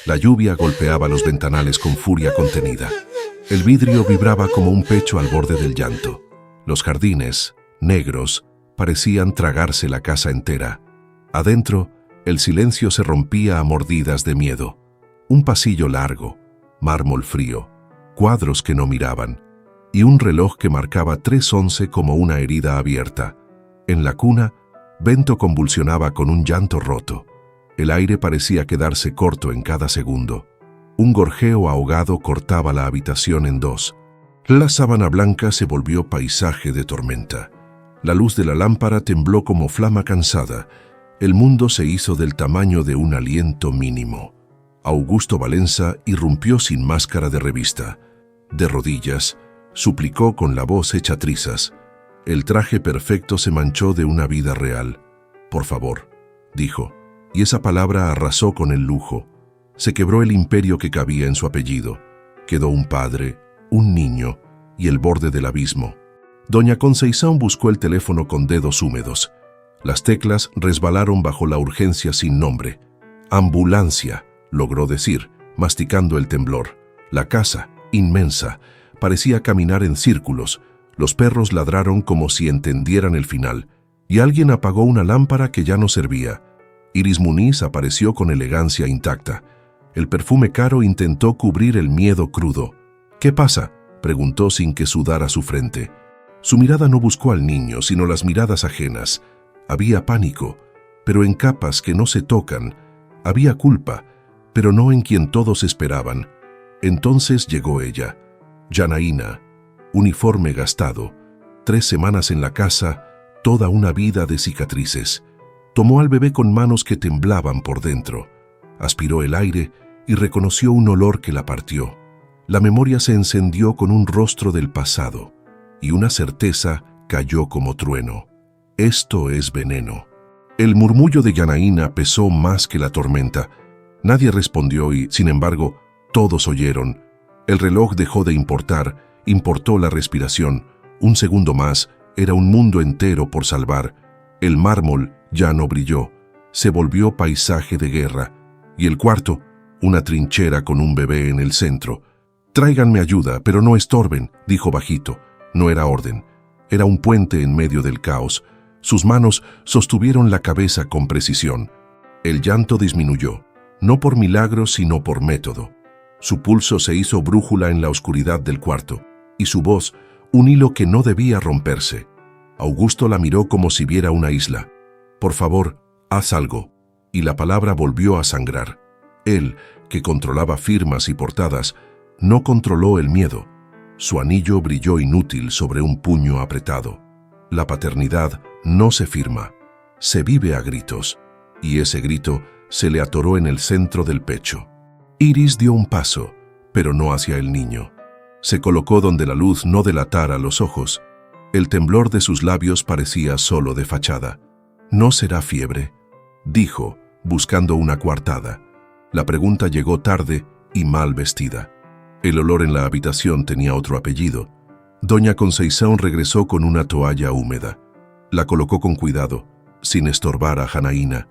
La lluvia golpeaba los ventanales con furia contenida. El vidrio vibraba como un pecho al borde del llanto. Los jardines, negros, parecían tragarse la casa entera. Adentro, el silencio se rompía a mordidas de miedo. Un pasillo largo, mármol frío, cuadros que no miraban, y un reloj que marcaba 3:11 como una herida abierta. En la cuna, Bento convulsionaba con un llanto roto. El aire parecía quedarse corto en cada segundo. Un gorjeo ahogado cortaba la habitación en dos. La sábana blanca se volvió paisaje de tormenta. La luz de la lámpara tembló como flama cansada. El mundo se hizo del tamaño de un aliento mínimo. Augusto Valenza irrumpió sin máscara de revista. De rodillas, suplicó con la voz hecha trizas. El traje perfecto se manchó de una vida real. «Por favor», dijo, y esa palabra arrasó con el lujo. Se quebró el imperio que cabía en su apellido. Quedó un padre, un niño y el borde del abismo. Doña Conceizón buscó el teléfono con dedos húmedos. Las teclas resbalaron bajo la urgencia sin nombre. «Ambulancia», logró decir, masticando el temblor. La casa, inmensa, parecía caminar en círculos. Los perros ladraron como si entendieran el final, y alguien apagó una lámpara que ya no servía. Iris Muniz apareció con elegancia intacta. El perfume caro intentó cubrir el miedo crudo. «¿Qué pasa?», preguntó sin que sudara su frente. Su mirada no buscó al niño, sino las miradas ajenas. Había pánico, pero en capas que no se tocan. Había culpa, pero no en quien todos esperaban. Entonces llegó ella, Janaína, uniforme gastado, 3 semanas en la casa, toda una vida de cicatrices. Tomó al bebé con manos que temblaban por dentro. Aspiró el aire y reconoció un olor que la partió. La memoria se encendió con un rostro del pasado, y una certeza cayó como trueno. Esto es veneno. El murmullo de Janaína pesó más que la tormenta. Nadie respondió y, sin embargo, todos oyeron. El reloj dejó de importar, importó la respiración. Un segundo más, era un mundo entero por salvar. El mármol ya no brilló, se volvió paisaje de guerra. Y el cuarto, una trinchera con un bebé en el centro. «Tráiganme ayuda, pero no estorben», dijo bajito. No era orden, era un puente en medio del caos. Sus manos sostuvieron la cabeza con precisión. El llanto disminuyó, no por milagro sino por método. Su pulso se hizo brújula en la oscuridad del cuarto, y su voz, un hilo que no debía romperse. Augusto la miró como si viera una isla. «Por favor, haz algo», y la palabra volvió a sangrar. Él, que controlaba firmas y portadas, no controló el miedo. Su anillo brilló inútil sobre un puño apretado. La paternidad no se firma, se vive a gritos, y ese grito se le atoró en el centro del pecho. Iris dio un paso, pero no hacia el niño. Se colocó donde la luz no delatara los ojos. El temblor de sus labios parecía solo de fachada. «¿No será fiebre?», dijo, buscando una coartada. La pregunta llegó tarde y mal vestida. El olor en la habitación tenía otro apellido. Doña Conceizón regresó con una toalla húmeda. La colocó con cuidado, sin estorbar a Janaína.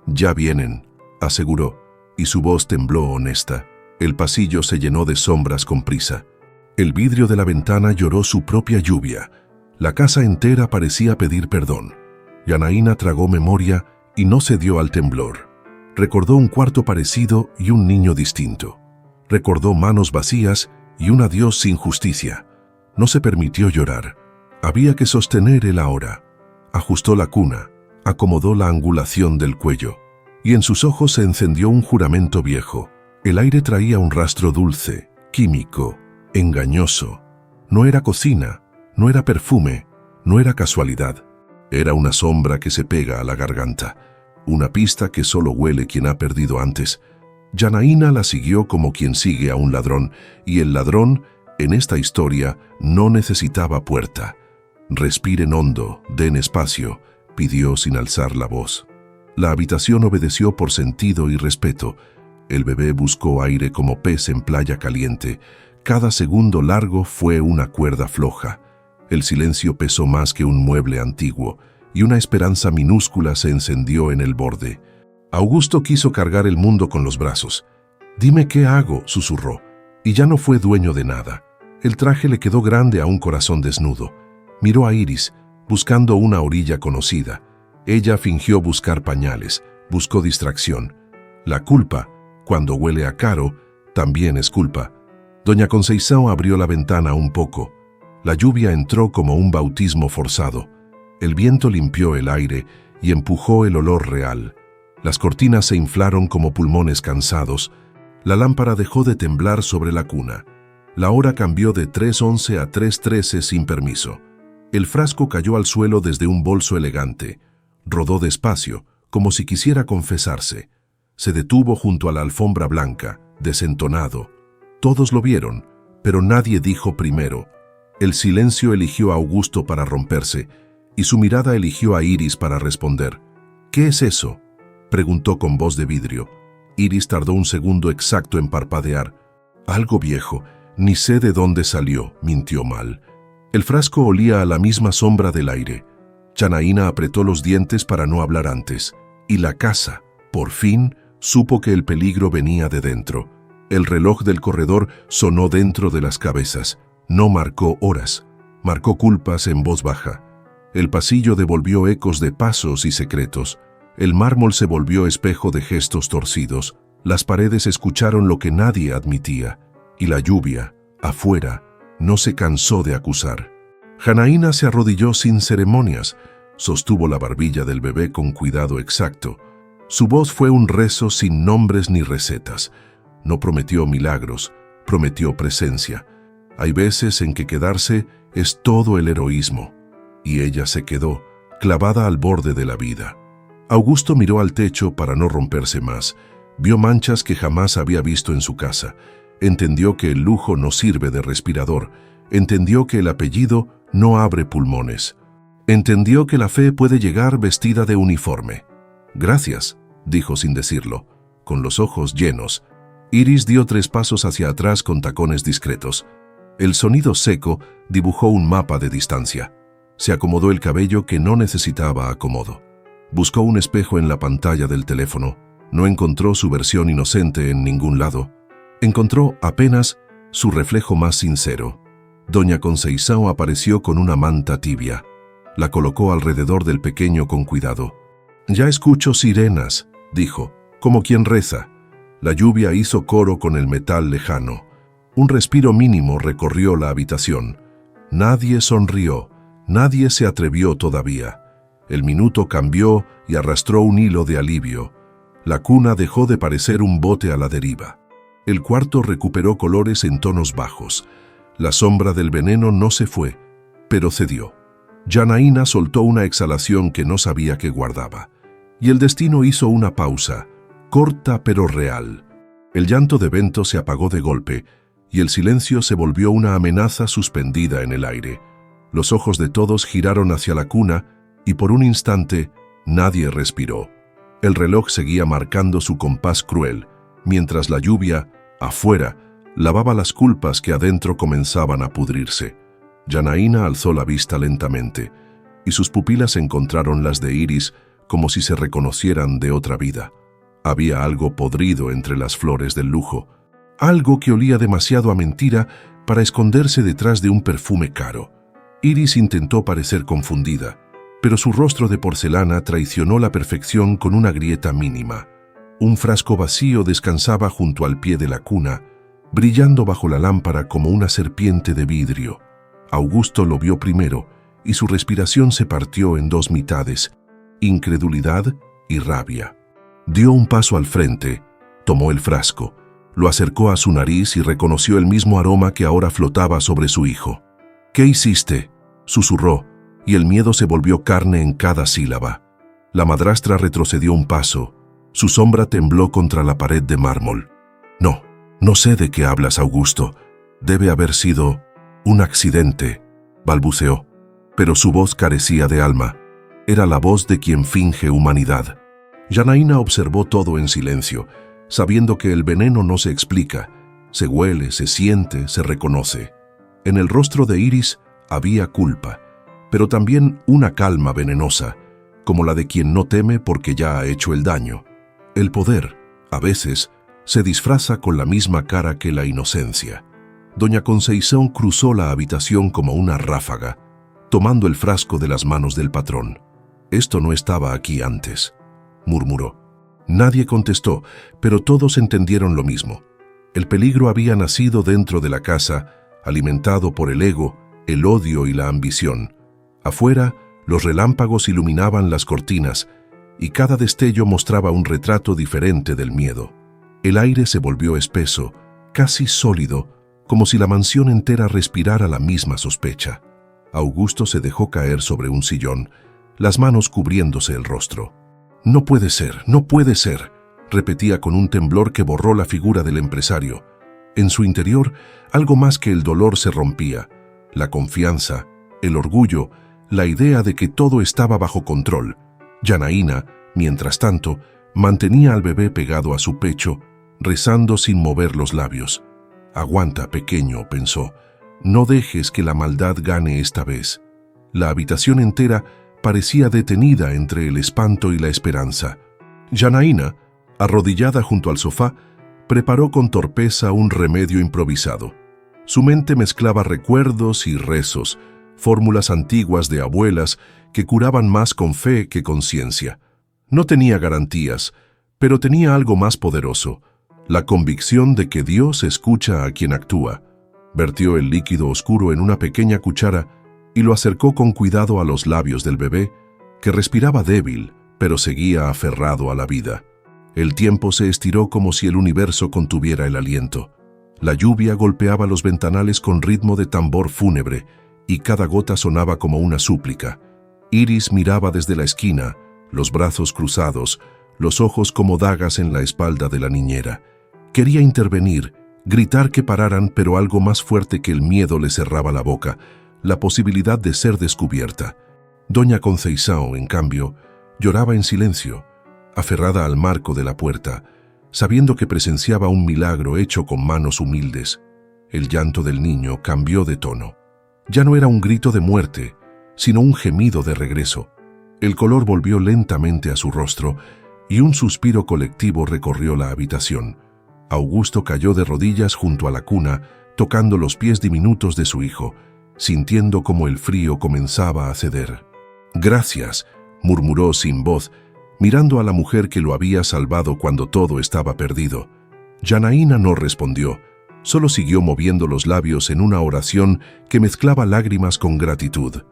«Ya vienen», aseguró, y su voz tembló honesta. El pasillo se llenó de sombras con prisa. El vidrio de la ventana lloró su propia lluvia. La casa entera parecía pedir perdón. Janaína tragó memoria y no cedió al temblor. Recordó un cuarto parecido y un niño distinto. Recordó manos vacías y un adiós sin justicia. No se permitió llorar. Había que sostener el ahora. Ajustó la cuna, acomodó la angulación del cuello, y en sus ojos se encendió un juramento viejo. El aire traía un rastro dulce, químico, engañoso. No era cocina, no era perfume, no era casualidad. Era una sombra que se pega a la garganta, una pista que solo huele quien ha perdido antes. Janaína la siguió como quien sigue a un ladrón, y el ladrón, en esta historia, no necesitaba puerta. «Respiren hondo, den espacio», pidió sin alzar la voz. La habitación obedeció por sentido y respeto. El bebé buscó aire como pez en playa caliente. Cada segundo largo fue una cuerda floja. El silencio pesó más que un mueble antiguo, y una esperanza minúscula se encendió en el borde. Augusto quiso cargar el mundo con los brazos. «Dime qué hago», susurró, y ya no fue dueño de nada. El traje le quedó grande a un corazón desnudo. Miró a Iris, buscando una orilla conocida. Ella fingió buscar pañales, buscó distracción. La culpa, cuando huele a caro, también es culpa. Doña Conceição abrió la ventana un poco. La lluvia entró como un bautismo forzado. El viento limpió el aire y empujó el olor real. Las cortinas se inflaron como pulmones cansados. La lámpara dejó de temblar sobre la cuna. La hora cambió de 3:11 a 3:13 sin permiso. El frasco cayó al suelo desde un bolso elegante. Rodó despacio, como si quisiera confesarse. Se detuvo junto a la alfombra blanca, desentonado. Todos lo vieron, pero nadie dijo primero. El silencio eligió a Augusto para romperse, y su mirada eligió a Iris para responder. «¿Qué es eso?», preguntó con voz de vidrio. Iris tardó un segundo exacto en parpadear. «Algo viejo, ni sé de dónde salió», mintió mal. El frasco olía a la misma sombra del aire. Janaína apretó los dientes para no hablar antes. Y la casa, por fin, supo que el peligro venía de dentro. El reloj del corredor sonó dentro de las cabezas. No marcó horas, marcó culpas en voz baja. El pasillo devolvió ecos de pasos y secretos. El mármol se volvió espejo de gestos torcidos. Las paredes escucharon lo que nadie admitía. Y la lluvia, afuera, no se cansó de acusar. Janaína se arrodilló sin ceremonias. Sostuvo la barbilla del bebé con cuidado exacto. Su voz fue un rezo sin nombres ni recetas. No prometió milagros, prometió presencia. Hay veces en que quedarse es todo el heroísmo. Y ella se quedó, clavada al borde de la vida. Augusto miró al techo para no romperse más. Vio manchas que jamás había visto en su casa. Entendió que el lujo no sirve de respirador. Entendió que el apellido no abre pulmones. Entendió que la fe puede llegar vestida de uniforme. «Gracias», dijo sin decirlo, con los ojos llenos. Iris dio 3 pasos hacia atrás con tacones discretos. El sonido seco dibujó un mapa de distancia. Se acomodó el cabello que no necesitaba acomodo. Buscó un espejo en la pantalla del teléfono. No encontró su versión inocente en ningún lado. Encontró apenas su reflejo más sincero. Doña Conceição apareció con una manta tibia. La colocó alrededor del pequeño con cuidado. «Ya escucho sirenas», dijo, como quien reza. La lluvia hizo coro con el metal lejano. Un respiro mínimo recorrió la habitación. Nadie sonrió, nadie se atrevió todavía. El minuto cambió y arrastró un hilo de alivio. La cuna dejó de parecer un bote a la deriva. El cuarto recuperó colores en tonos bajos. La sombra del veneno no se fue, pero cedió. Janaína soltó una exhalación que no sabía que guardaba. Y el destino hizo una pausa, corta pero real. El llanto de Bento se apagó de golpe, y el silencio se volvió una amenaza suspendida en el aire. Los ojos de todos giraron hacia la cuna, y por un instante nadie respiró. El reloj seguía marcando su compás cruel, mientras la lluvia, afuera, lavaba las culpas que adentro comenzaban a pudrirse. Janaína alzó la vista lentamente, y sus pupilas encontraron las de Iris como si se reconocieran de otra vida. Había algo podrido entre las flores del lujo, algo que olía demasiado a mentira para esconderse detrás de un perfume caro. Iris intentó parecer confundida, pero su rostro de porcelana traicionó la perfección con una grieta mínima. Un frasco vacío descansaba junto al pie de la cuna, brillando bajo la lámpara como una serpiente de vidrio. Augusto lo vio primero, y su respiración se partió en 2 mitades, incredulidad y rabia. Dio un paso al frente, tomó el frasco, lo acercó a su nariz y reconoció el mismo aroma que ahora flotaba sobre su hijo. «¿Qué hiciste?», susurró, y el miedo se volvió carne en cada sílaba. La madrastra retrocedió un paso. Su sombra tembló contra la pared de mármol. No sé de qué hablas, Augusto. Debe haber sido un accidente», balbuceó, pero su voz carecía de alma. Era la voz de quien finge humanidad. Janaína observó todo en silencio, sabiendo que el veneno no se explica, se huele, se siente, se reconoce. En el rostro de Iris había culpa, pero también una calma venenosa, como la de quien no teme porque ya ha hecho el daño. El poder, a veces, se disfraza con la misma cara que la inocencia. Doña Conceição cruzó la habitación como una ráfaga, tomando el frasco de las manos del patrón. «Esto no estaba aquí antes», murmuró. Nadie contestó, pero todos entendieron lo mismo. El peligro había nacido dentro de la casa, alimentado por el ego, el odio y la ambición. Afuera, los relámpagos iluminaban las cortinas y cada destello mostraba un retrato diferente del miedo. El aire se volvió espeso, casi sólido, como si la mansión entera respirara la misma sospecha. Augusto se dejó caer sobre un sillón, las manos cubriéndose el rostro. «No puede ser, no puede ser», repetía con un temblor que borró la figura del empresario. En su interior, algo más que el dolor se rompía: la confianza, el orgullo, la idea de que todo estaba bajo control. Janaína, mientras tanto, mantenía al bebé pegado a su pecho, rezando sin mover los labios. «Aguanta, pequeño», pensó. «No dejes que la maldad gane esta vez». La habitación entera parecía detenida entre el espanto y la esperanza. Janaína, arrodillada junto al sofá, preparó con torpeza un remedio improvisado. Su mente mezclaba recuerdos y rezos, fórmulas antiguas de abuelas que curaban más con fe que con ciencia. No tenía garantías, pero tenía algo más poderoso: la convicción de que Dios escucha a quien actúa. Vertió el líquido oscuro en una pequeña cuchara y lo acercó con cuidado a los labios del bebé, que respiraba débil, pero seguía aferrado a la vida. El tiempo se estiró como si el universo contuviera el aliento. La lluvia golpeaba los ventanales con ritmo de tambor fúnebre, y cada gota sonaba como una súplica. Iris miraba desde la esquina, los brazos cruzados, los ojos como dagas en la espalda de la niñera. Quería intervenir, gritar que pararan, pero algo más fuerte que el miedo le cerraba la boca: la posibilidad de ser descubierta. Doña Conceição, en cambio, lloraba en silencio, aferrada al marco de la puerta, sabiendo que presenciaba un milagro hecho con manos humildes. El llanto del niño cambió de tono. Ya no era un grito de muerte, sino un gemido de regreso. El color volvió lentamente a su rostro y un suspiro colectivo recorrió la habitación. Augusto cayó de rodillas junto a la cuna, tocando los pies diminutos de su hijo, sintiendo como el frío comenzaba a ceder. «Gracias», murmuró sin voz, mirando a la mujer que lo había salvado cuando todo estaba perdido. Janaína no respondió, solo siguió moviendo los labios en una oración que mezclaba lágrimas con gratitud.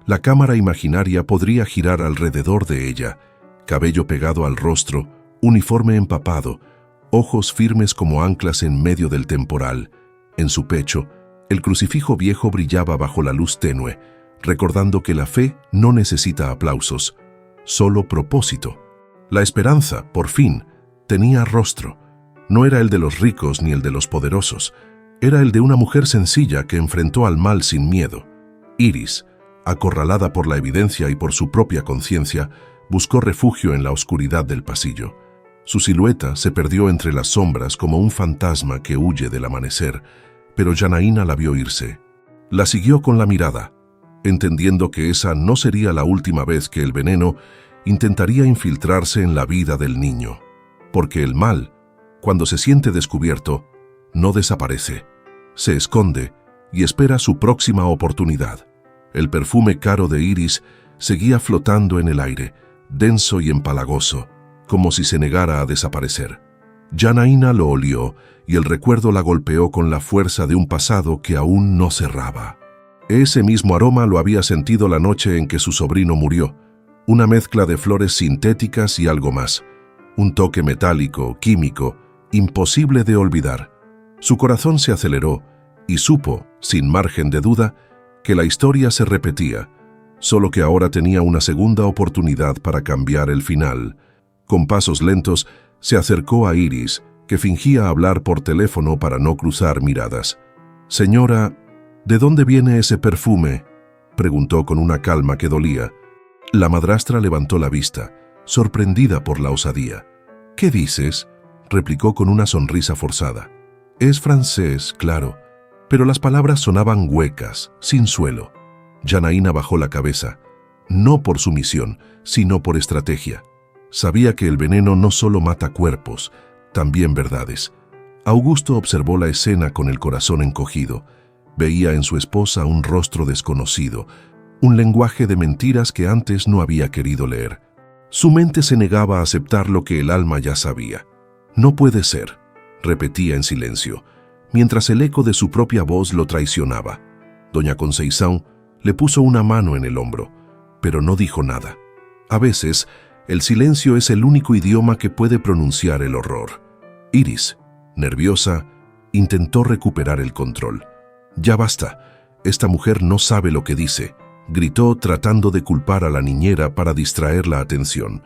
La cámara imaginaria podría girar alrededor de ella: cabello pegado al rostro, uniforme empapado, ojos firmes como anclas en medio del temporal. En su pecho, el crucifijo viejo brillaba bajo la luz tenue, recordando que la fe no necesita aplausos, solo propósito. La esperanza, por fin, tenía rostro. No era el de los ricos ni el de los poderosos. Era el de una mujer sencilla que enfrentó al mal sin miedo. Iris, acorralada por la evidencia y por su propia conciencia, buscó refugio en la oscuridad del pasillo. Su silueta se perdió entre las sombras como un fantasma que huye del amanecer, pero Janaína la vio irse. La siguió con la mirada, entendiendo que esa no sería la última vez que el veneno intentaría infiltrarse en la vida del niño. Porque el mal, cuando se siente descubierto, no desaparece, se esconde y espera su próxima oportunidad. El perfume caro de Iris seguía flotando en el aire, denso y empalagoso, como si se negara a desaparecer. Janaína lo olió y el recuerdo la golpeó con la fuerza de un pasado que aún no cerraba. Ese mismo aroma lo había sentido la noche en que su sobrino murió, una mezcla de flores sintéticas y algo más, un toque metálico, químico, imposible de olvidar. Su corazón se aceleró y supo, sin margen de duda, que la historia se repetía, solo que ahora tenía una segunda oportunidad para cambiar el final. Con pasos lentos, se acercó a Iris, que fingía hablar por teléfono para no cruzar miradas. «Señora, ¿de dónde viene ese perfume?», preguntó con una calma que dolía. La madrastra levantó la vista, sorprendida por la osadía. «¿Qué dices?», replicó con una sonrisa forzada. «Es francés, claro», pero las palabras sonaban huecas, sin suelo. Janaína bajó la cabeza, no por sumisión, sino por estrategia. Sabía que el veneno no solo mata cuerpos, también verdades. Augusto observó la escena con el corazón encogido. Veía en su esposa un rostro desconocido, un lenguaje de mentiras que antes no había querido leer. Su mente se negaba a aceptar lo que el alma ya sabía. «No puede ser», repetía en silencio, mientras el eco de su propia voz lo traicionaba. Doña Conceição le puso una mano en el hombro, pero no dijo nada. A veces, el silencio es el único idioma que puede pronunciar el horror. Iris, nerviosa, intentó recuperar el control. «Ya basta, esta mujer no sabe lo que dice», gritó tratando de culpar a la niñera para distraer la atención.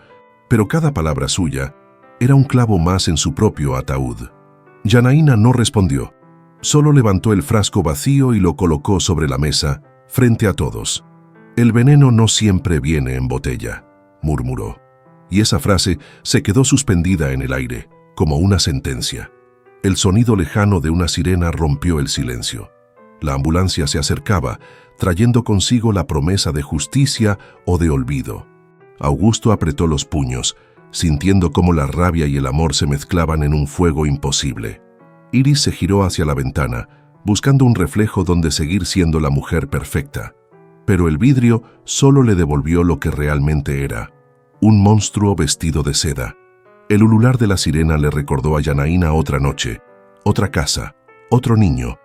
Pero cada palabra suya era un clavo más en su propio ataúd. Janaína no respondió. Solo levantó el frasco vacío y lo colocó sobre la mesa, frente a todos. «El veneno no siempre viene en botella», murmuró. Y esa frase se quedó suspendida en el aire, como una sentencia. El sonido lejano de una sirena rompió el silencio. La ambulancia se acercaba, trayendo consigo la promesa de justicia o de olvido. Augusto apretó los puños, sintiendo cómo la rabia y el amor se mezclaban en un fuego imposible. Iris se giró hacia la ventana, buscando un reflejo donde seguir siendo la mujer perfecta. Pero el vidrio solo le devolvió lo que realmente era: un monstruo vestido de seda. El ulular de la sirena le recordó a Janaína otra noche, otra casa, otro niño.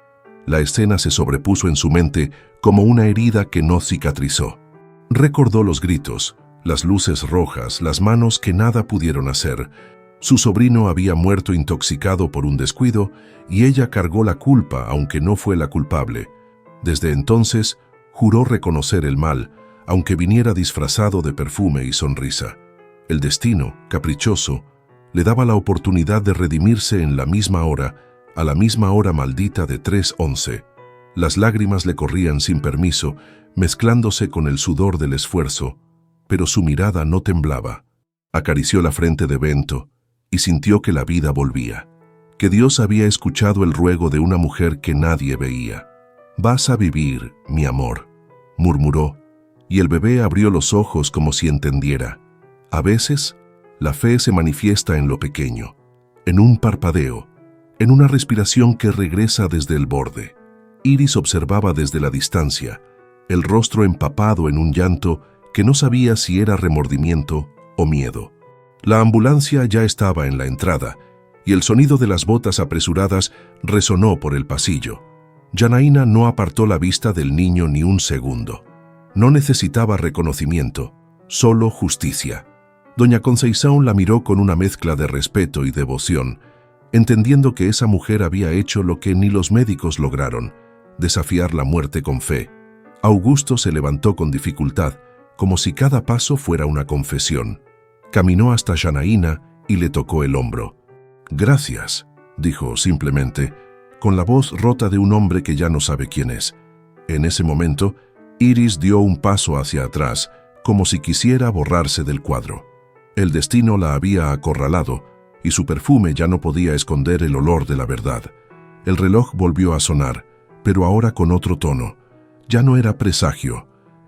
La escena se sobrepuso en su mente como una herida que no cicatrizó. Recordó los gritos, las luces rojas, las manos que nada pudieron hacer. Su sobrino había muerto intoxicado por un descuido y ella cargó la culpa, aunque no fue la culpable. Desde entonces, juró reconocer el mal, aunque viniera disfrazado de perfume y sonrisa. El destino, caprichoso, le daba la oportunidad de redimirse en la misma hora, a la misma hora maldita de 3:11. Las lágrimas le corrían sin permiso, mezclándose con el sudor del esfuerzo, pero su mirada no temblaba. Acarició la frente de Bento y sintió que la vida volvía, que Dios había escuchado el ruego de una mujer que nadie veía. «Vas a vivir, mi amor», murmuró, y el bebé abrió los ojos como si entendiera. A veces, la fe se manifiesta en lo pequeño, en un parpadeo, en una respiración que regresa desde el borde. Iris observaba desde la distancia, el rostro empapado en un llanto que no sabía si era remordimiento o miedo. La ambulancia ya estaba en la entrada, y el sonido de las botas apresuradas resonó por el pasillo. Janaína no apartó la vista del niño ni un segundo. No necesitaba reconocimiento, solo justicia. Doña Conceição la miró con una mezcla de respeto y devoción, entendiendo que esa mujer había hecho lo que ni los médicos lograron: desafiar la muerte con fe. Augusto se levantó con dificultad, como si cada paso fuera una confesión. Caminó hasta Janaína y le tocó el hombro. «Gracias», dijo simplemente, con la voz rota de un hombre que ya no sabe quién es. En ese momento, Iris dio un paso hacia atrás, como si quisiera borrarse del cuadro. El destino la había acorralado, y su perfume ya no podía esconder el olor de la verdad. El reloj volvió a sonar, pero ahora con otro tono. Ya no era presagio,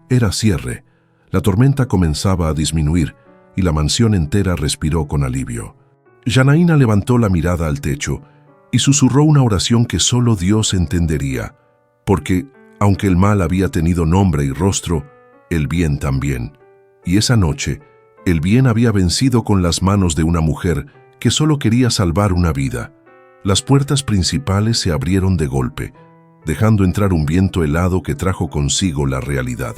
era cierre. La tormenta comenzaba a disminuir, y la mansión entera respiró con alivio. Janaína levantó la mirada al techo y susurró una oración que solo Dios entendería, porque, aunque el mal había tenido nombre y rostro, el bien también. Y esa noche, el bien había vencido con las manos de una mujer que solo quería salvar una vida. Las puertas principales se abrieron de golpe, dejando entrar un viento helado que trajo consigo la realidad.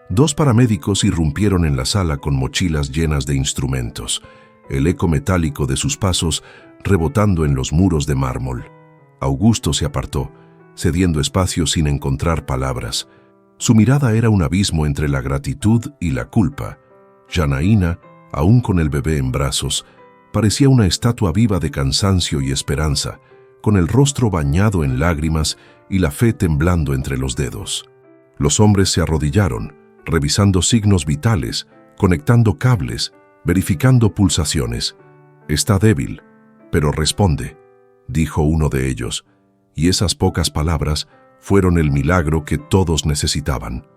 2 paramédicos irrumpieron en la sala con mochilas llenas de instrumentos, el eco metálico de sus pasos rebotando en los muros de mármol. Augusto se apartó, cediendo espacio sin encontrar palabras. Su mirada era un abismo entre la gratitud y la culpa. Janaína, aún con el bebé en brazos, parecía una estatua viva de cansancio y esperanza, con el rostro bañado en lágrimas y la fe temblando entre los dedos. Los hombres se arrodillaron, revisando signos vitales, conectando cables, verificando pulsaciones. «Está débil, pero responde», dijo uno de ellos, y esas pocas palabras fueron el milagro que todos necesitaban.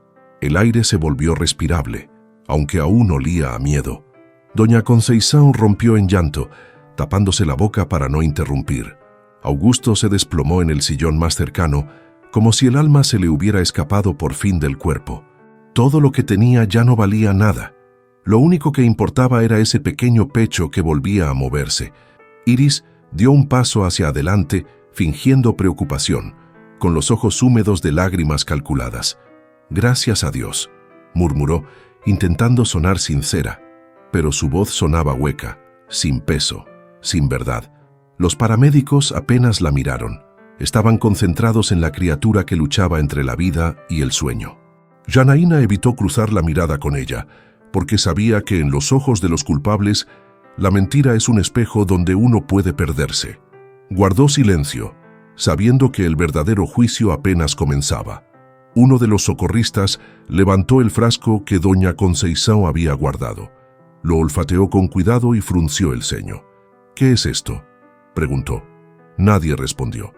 El aire se volvió respirable, aunque aún olía a miedo. Doña Conceição rompió en llanto, tapándose la boca para no interrumpir. Augusto se desplomó en el sillón más cercano, como si el alma se le hubiera escapado por fin del cuerpo. Todo lo que tenía ya no valía nada. Lo único que importaba era ese pequeño pecho que volvía a moverse. Iris dio un paso hacia adelante, fingiendo preocupación, con los ojos húmedos de lágrimas calculadas. «Gracias a Dios», murmuró, intentando sonar sincera, pero su voz sonaba hueca, sin peso, sin verdad. Los paramédicos apenas la miraron. Estaban concentrados en la criatura que luchaba entre la vida y el sueño. Janaína evitó cruzar la mirada con ella, porque sabía que en los ojos de los culpables, la mentira es un espejo donde uno puede perderse. Guardó silencio, sabiendo que el verdadero juicio apenas comenzaba. Uno de los socorristas levantó el frasco que doña Conceição había guardado. Lo olfateó con cuidado y frunció el ceño. «¿Qué es esto?», preguntó. Nadie respondió.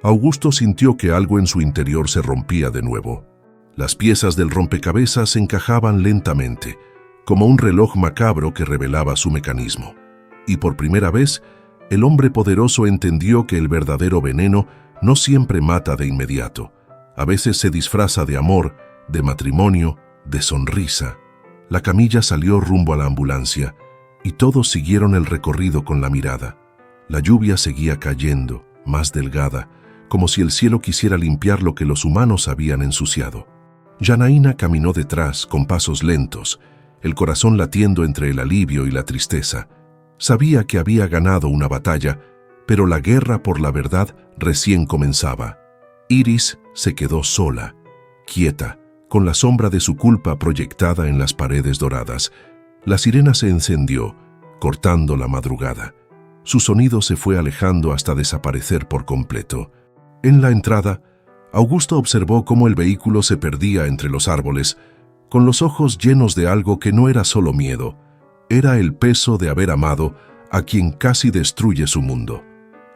Augusto sintió que algo en su interior se rompía de nuevo. Las piezas del rompecabezas encajaban lentamente, como un reloj macabro que revelaba su mecanismo. Y por primera vez, el hombre poderoso entendió que el verdadero veneno no siempre mata de inmediato. A veces se disfraza de amor, de matrimonio, de sonrisa. La camilla salió rumbo a la ambulancia, y todos siguieron el recorrido con la mirada. La lluvia seguía cayendo, más delgada, como si el cielo quisiera limpiar lo que los humanos habían ensuciado. Janaína caminó detrás, con pasos lentos, el corazón latiendo entre el alivio y la tristeza. Sabía que había ganado una batalla, pero la guerra por la verdad recién comenzaba. Iris se quedó sola, quieta, con la sombra de su culpa proyectada en las paredes doradas. La sirena se encendió, cortando la madrugada. Su sonido se fue alejando hasta desaparecer por completo. En la entrada, Augusto observó cómo el vehículo se perdía entre los árboles, con los ojos llenos de algo que no era solo miedo, era el peso de haber amado a quien casi destruye su mundo.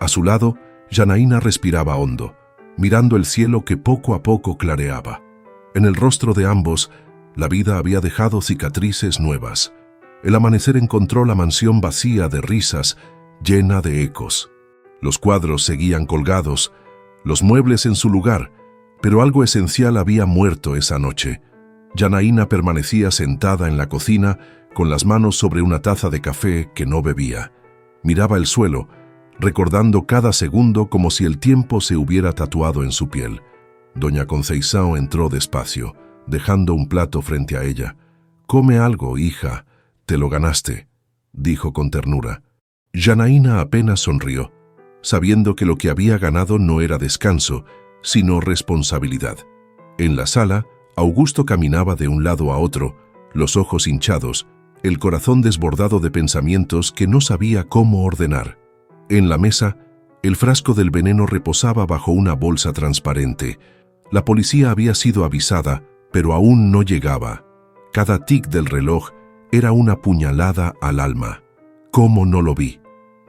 A su lado, Janaína respiraba hondo, mirando el cielo que poco a poco clareaba. En el rostro de ambos, la vida había dejado cicatrices nuevas. El amanecer encontró la mansión vacía de risas, llena de ecos. Los cuadros seguían colgados, los muebles en su lugar, pero algo esencial había muerto esa noche. Janaína permanecía sentada en la cocina, con las manos sobre una taza de café que no bebía. Miraba el suelo, recordando cada segundo como si el tiempo se hubiera tatuado en su piel. Doña Conceição entró despacio, dejando un plato frente a ella. «Come algo, hija, te lo ganaste», dijo con ternura. Janaína apenas sonrió, sabiendo que lo que había ganado no era descanso, sino responsabilidad. En la sala, Augusto caminaba de un lado a otro, los ojos hinchados, el corazón desbordado de pensamientos que no sabía cómo ordenar. En la mesa, el frasco del veneno reposaba bajo una bolsa transparente. La policía había sido avisada, pero aún no llegaba. Cada tic del reloj era una puñalada al alma. «¿Cómo no lo vi?»,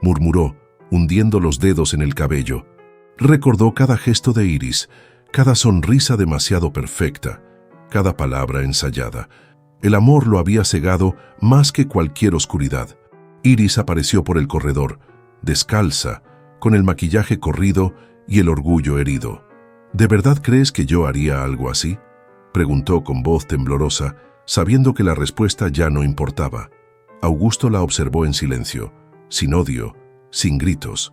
murmuró, hundiendo los dedos en el cabello. Recordó cada gesto de Iris, cada sonrisa demasiado perfecta, cada palabra ensayada. El amor lo había cegado más que cualquier oscuridad. Iris apareció por el corredor, descalza, con el maquillaje corrido y el orgullo herido. «¿De verdad crees que yo haría algo así?», preguntó con voz temblorosa, sabiendo que la respuesta ya no importaba. Augusto la observó en silencio, sin odio, sin gritos,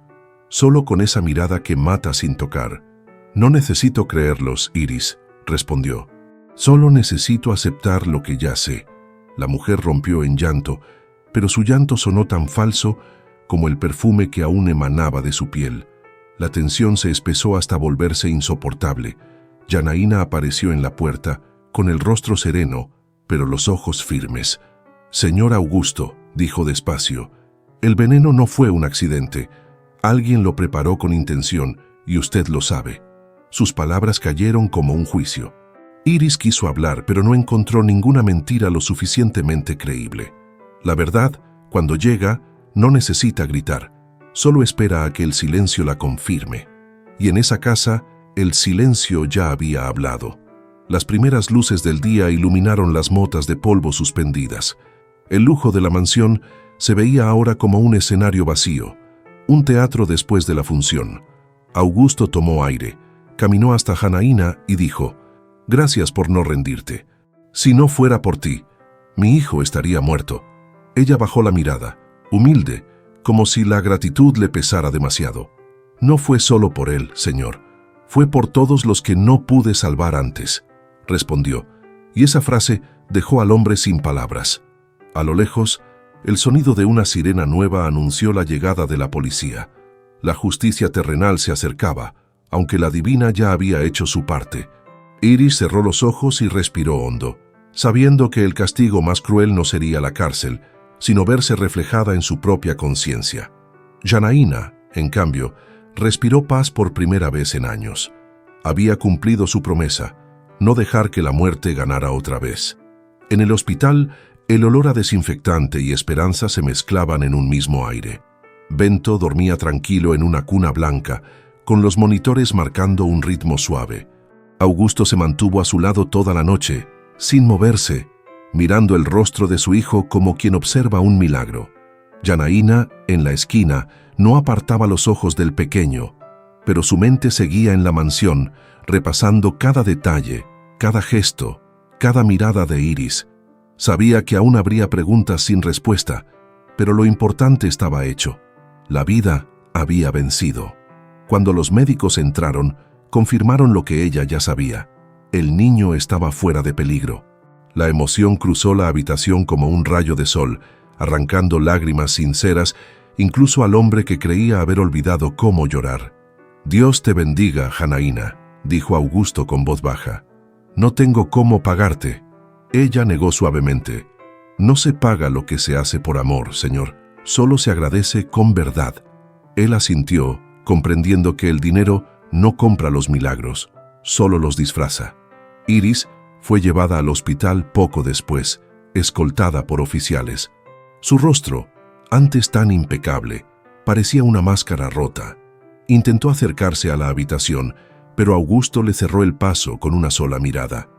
solo con esa mirada que mata sin tocar. «No necesito creerlos, Iris», respondió. «Solo necesito aceptar lo que ya sé». La mujer rompió en llanto, pero su llanto sonó tan falso como el perfume que aún emanaba de su piel. La tensión se espesó hasta volverse insoportable. Janaína apareció en la puerta, con el rostro sereno, pero los ojos firmes. «Señor Augusto», dijo despacio, «el veneno no fue un accidente. Alguien lo preparó con intención, y usted lo sabe». Sus palabras cayeron como un juicio. Iris quiso hablar, pero no encontró ninguna mentira lo suficientemente creíble. La verdad, cuando llega, no necesita gritar, solo espera a que el silencio la confirme. Y en esa casa, el silencio ya había hablado. Las primeras luces del día iluminaron las motas de polvo suspendidas. El lujo de la mansión se veía ahora como un escenario vacío, un teatro después de la función. Augusto tomó aire, caminó hasta Janaína y dijo: «Gracias por no rendirte. Si no fuera por ti, mi hijo estaría muerto». Ella bajó la mirada, humilde, como si la gratitud le pesara demasiado. «No fue solo por él, Señor. Fue por todos los que no pude salvar antes», respondió, y esa frase dejó al hombre sin palabras. A lo lejos, el sonido de una sirena nueva anunció la llegada de la policía. La justicia terrenal se acercaba, aunque la divina ya había hecho su parte. Iris cerró los ojos y respiró hondo, sabiendo que el castigo más cruel no sería la cárcel, sino verse reflejada en su propia conciencia. Janaína, en cambio, respiró paz por primera vez en años. Había cumplido su promesa, no dejar que la muerte ganara otra vez. En el hospital, el olor a desinfectante y esperanza se mezclaban en un mismo aire. Bento dormía tranquilo en una cuna blanca, con los monitores marcando un ritmo suave. Augusto se mantuvo a su lado toda la noche, sin moverse, mirando el rostro de su hijo como quien observa un milagro. Janaína, en la esquina, no apartaba los ojos del pequeño, pero su mente seguía en la mansión, repasando cada detalle, cada gesto, cada mirada de Iris. Sabía que aún habría preguntas sin respuesta, pero lo importante estaba hecho. La vida había vencido. Cuando los médicos entraron, confirmaron lo que ella ya sabía. El niño estaba fuera de peligro. La emoción cruzó la habitación como un rayo de sol, arrancando lágrimas sinceras, incluso al hombre que creía haber olvidado cómo llorar. «Dios te bendiga, Janaína», dijo Augusto con voz baja. «No tengo cómo pagarte». Ella negó suavemente. «No se paga lo que se hace por amor, Señor. Solo se agradece con verdad». Él asintió, comprendiendo que el dinero no compra los milagros, solo los disfraza. Iris fue llevada al hospital poco después, escoltada por oficiales. Su rostro, antes tan impecable, parecía una máscara rota. Intentó acercarse a la habitación, pero Augusto le cerró el paso con una sola mirada.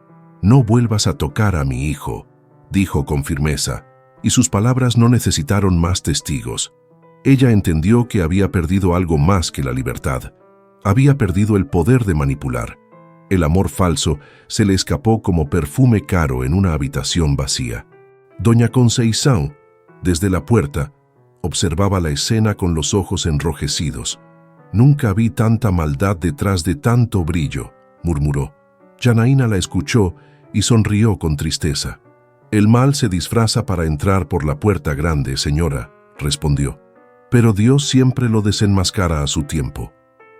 «No vuelvas a tocar a mi hijo», dijo con firmeza, y sus palabras no necesitaron más testigos. Ella entendió que había perdido algo más que la libertad. Había perdido el poder de manipular. El amor falso se le escapó como perfume caro en una habitación vacía. Doña Conceizão, desde la puerta, observaba la escena con los ojos enrojecidos. «Nunca vi tanta maldad detrás de tanto brillo», murmuró. Janaína la escuchó y sonrió con tristeza. «El mal se disfraza para entrar por la puerta grande, señora», respondió. «Pero Dios siempre lo desenmascara a su tiempo».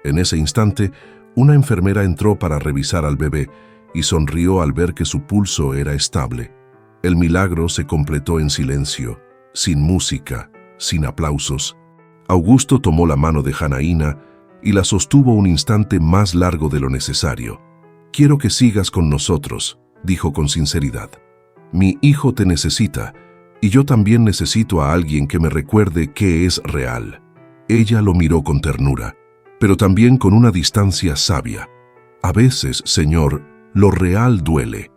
En ese instante, una enfermera entró para revisar al bebé y sonrió al ver que su pulso era estable. El milagro se completó en silencio, sin música, sin aplausos. Augusto tomó la mano de Janaína y la sostuvo un instante más largo de lo necesario. «Quiero que sigas con nosotros», dijo con sinceridad. «Mi hijo te necesita, y yo también necesito a alguien que me recuerde qué es real». Ella lo miró con ternura, pero también con una distancia sabia. «A veces, Señor, lo real duele,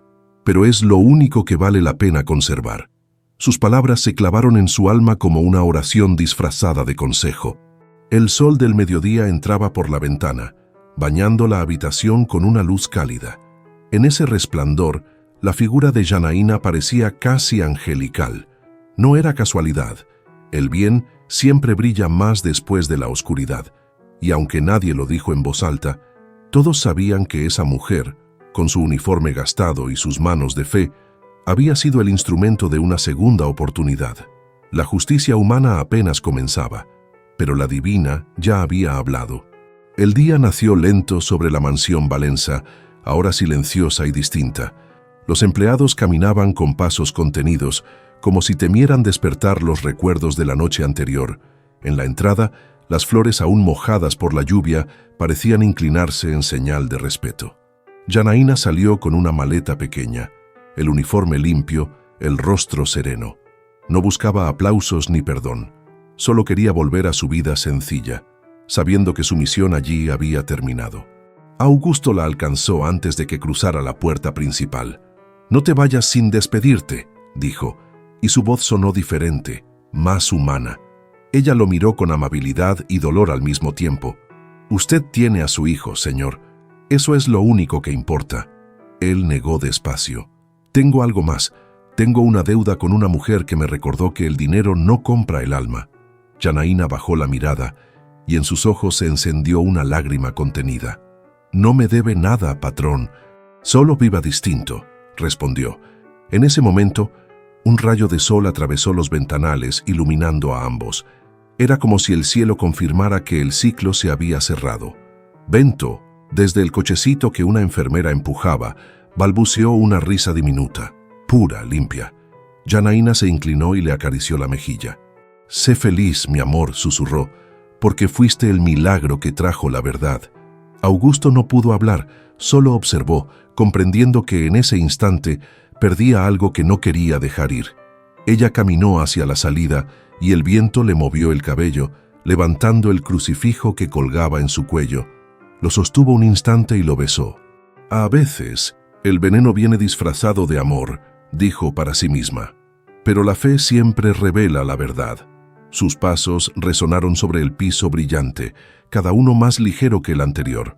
pero es lo único que vale la pena conservar». Sus palabras se clavaron en su alma como una oración disfrazada de consejo. El sol del mediodía entraba por la ventana, bañando la habitación con una luz cálida. En ese resplandor, la figura de Janaína parecía casi angelical. No era casualidad. El bien siempre brilla más después de la oscuridad, y aunque nadie lo dijo en voz alta, todos sabían que esa mujer, con su uniforme gastado y sus manos de fe, había sido el instrumento de una segunda oportunidad. La justicia humana apenas comenzaba, pero la divina ya había hablado. El día nació lento sobre la mansión Valença, ahora silenciosa y distinta. Los empleados caminaban con pasos contenidos, como si temieran despertar los recuerdos de la noche anterior. En la entrada, las flores aún mojadas por la lluvia parecían inclinarse en señal de respeto. Janaína salió con una maleta pequeña, el uniforme limpio, el rostro sereno. No buscaba aplausos ni perdón. Solo quería volver a su vida sencilla, sabiendo que su misión allí había terminado. Augusto la alcanzó antes de que cruzara la puerta principal. «No te vayas sin despedirte», dijo, y su voz sonó diferente, más humana. Ella lo miró con amabilidad y dolor al mismo tiempo. «Usted tiene a su hijo, señor. Eso es lo único que importa». Él negó despacio. «Tengo algo más. Tengo una deuda con una mujer que me recordó que el dinero no compra el alma». Janaína bajó la mirada y en sus ojos se encendió una lágrima contenida. «No me debe nada, patrón. Solo viva distinto», respondió. En ese momento, un rayo de sol atravesó los ventanales, iluminando a ambos. Era como si el cielo confirmara que el ciclo se había cerrado. Bento, desde el cochecito que una enfermera empujaba, balbuceó una risa diminuta, pura, limpia. Janaína se inclinó y le acarició la mejilla. «Sé feliz, mi amor», susurró, «porque fuiste el milagro que trajo la verdad». Augusto no pudo hablar, solo observó, comprendiendo que en ese instante perdía algo que no quería dejar ir. Ella caminó hacia la salida y el viento le movió el cabello, levantando el crucifijo que colgaba en su cuello. Lo sostuvo un instante y lo besó. «A veces, el veneno viene disfrazado de amor», dijo para sí misma. «Pero la fe siempre revela la verdad». Sus pasos resonaron sobre el piso brillante, cada uno más ligero que el anterior.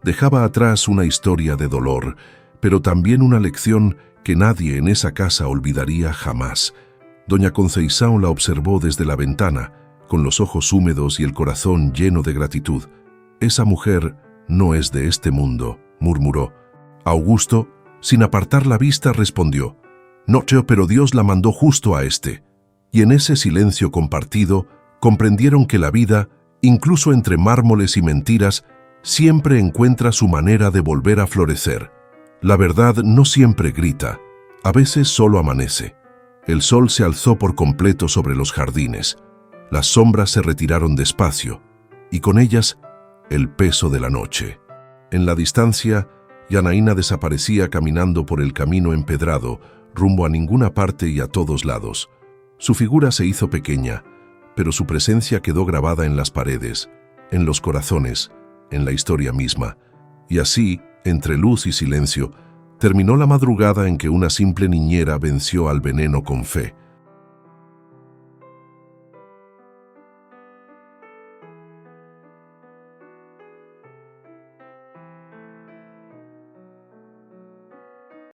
Dejaba atrás una historia de dolor, pero también una lección que nadie en esa casa olvidaría jamás. Doña Conceizão la observó desde la ventana, con los ojos húmedos y el corazón lleno de gratitud. «Esa mujer no es de este mundo», murmuró. Augusto, sin apartar la vista, respondió: «No, pero Dios la mandó justo a este». Y en ese silencio compartido, comprendieron que la vida, incluso entre mármoles y mentiras, siempre encuentra su manera de volver a florecer. La verdad no siempre grita, a veces solo amanece. El sol se alzó por completo sobre los jardines. Las sombras se retiraron despacio, y con ellas el peso de la noche. En la distancia, Janaína desaparecía caminando por el camino empedrado, rumbo a ninguna parte y a todos lados. Su figura se hizo pequeña, pero su presencia quedó grabada en las paredes, en los corazones, en la historia misma. Y así, entre luz y silencio, terminó la madrugada en que una simple niñera venció al veneno con fe.